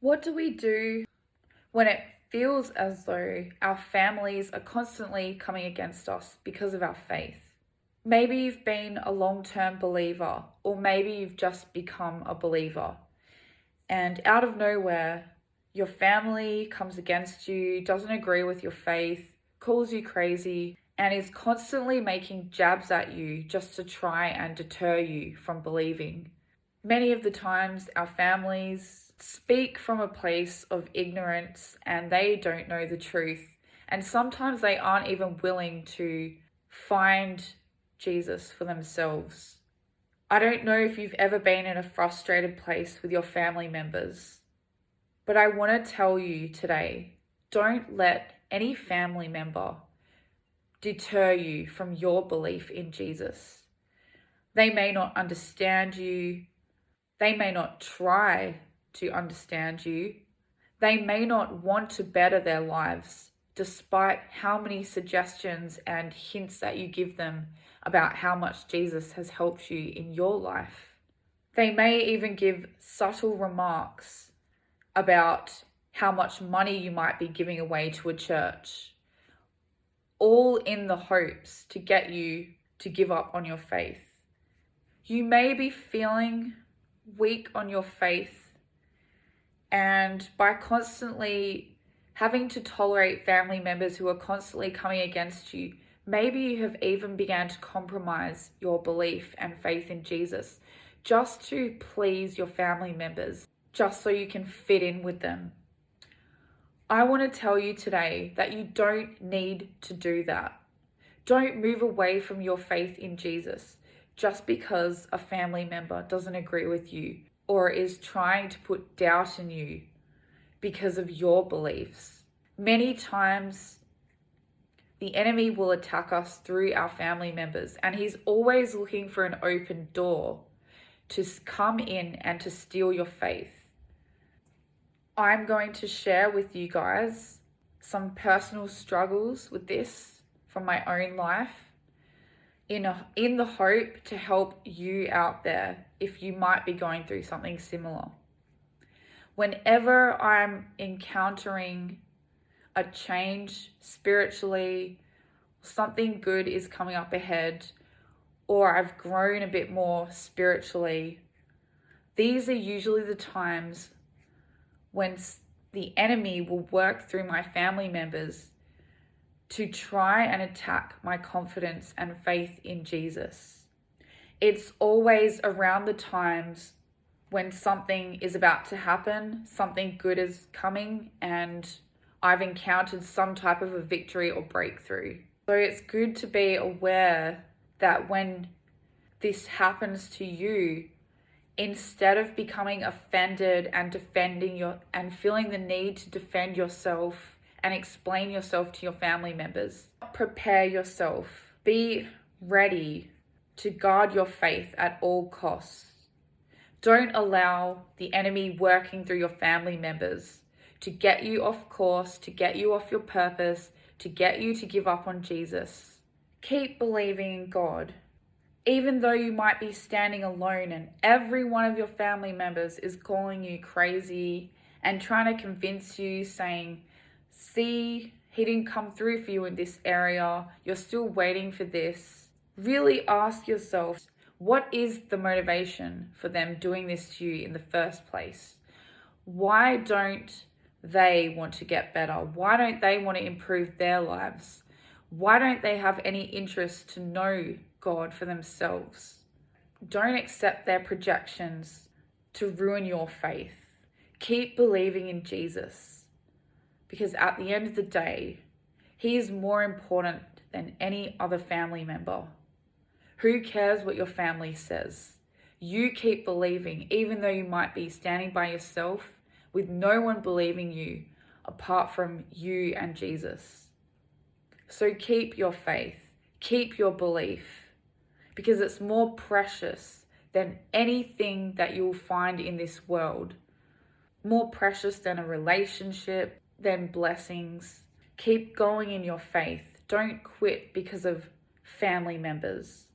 What do we do when it feels as though our families are constantly coming against us because of our faith? Maybe you've been a long-term believer, or maybe you've just become a believer, and out of nowhere, your family comes against you, doesn't agree with your faith, calls you crazy, and is constantly making jabs at you just to try and deter you from believing. Many of the times, our families speak from a place of ignorance and they don't know the truth. And sometimes they aren't even willing to find Jesus for themselves. I don't know if you've ever been in a frustrated place with your family members, but I want to tell you today, don't let any family member deter you from your belief in Jesus. They may not understand you. They may not try to understand you. They may not want to better their lives, despite how many suggestions and hints that you give them about how much Jesus has helped you in your life. They may even give subtle remarks about how much money you might be giving away to a church, all in the hopes to get you to give up on your faith. You may be feeling weak on your faith, and by constantly having to tolerate family members who are constantly coming against you, maybe you have even begun to compromise your belief and faith in Jesus just to please your family members, just so you can fit in with them. I want to tell you today that you don't need to do that. Don't move away from your faith in Jesus just because a family member doesn't agree with you or is trying to put doubt in you because of your beliefs. Many times, the enemy will attack us through our family members, and he's always looking for an open door to come in and to steal your faith. I'm going to share with you guys some personal struggles with this from my own life, in the hope to help you out there if you might be going through something similar. Whenever I'm encountering a change spiritually, something good is coming up ahead, or I've grown a bit more spiritually, these are usually the times when the enemy will work through my family members to try and attack my confidence and faith in Jesus. It's always around the times when something is about to happen, something good is coming, and I've encountered some type of a victory or breakthrough. So it's good to be aware that when this happens to you, instead of becoming offended and and feeling the need to defend yourself and explain yourself to your family members, prepare yourself. Be ready to guard your faith at all costs. Don't allow the enemy working through your family members to get you off course, to get you off your purpose, to get you to give up on Jesus. Keep believing in God. Even though you might be standing alone and every one of your family members is calling you crazy and trying to convince you, saying, see, he didn't come through for you in this area, you're still waiting for this. Really ask yourself, what is the motivation for them doing this to you in the first place? Why don't they want to get better? Why don't they want to improve their lives? Why don't they have any interest to know God for themselves? Don't accept their projections to ruin your faith. Keep believing in Jesus, because at the end of the day, he is more important than any other family member. Who cares what your family says? You keep believing, even though you might be standing by yourself with no one believing you apart from you and Jesus. So keep your faith, keep your belief, because it's more precious than anything that you'll find in this world. More precious than a relationship, than blessings. Keep going in your faith. Don't quit because of family members.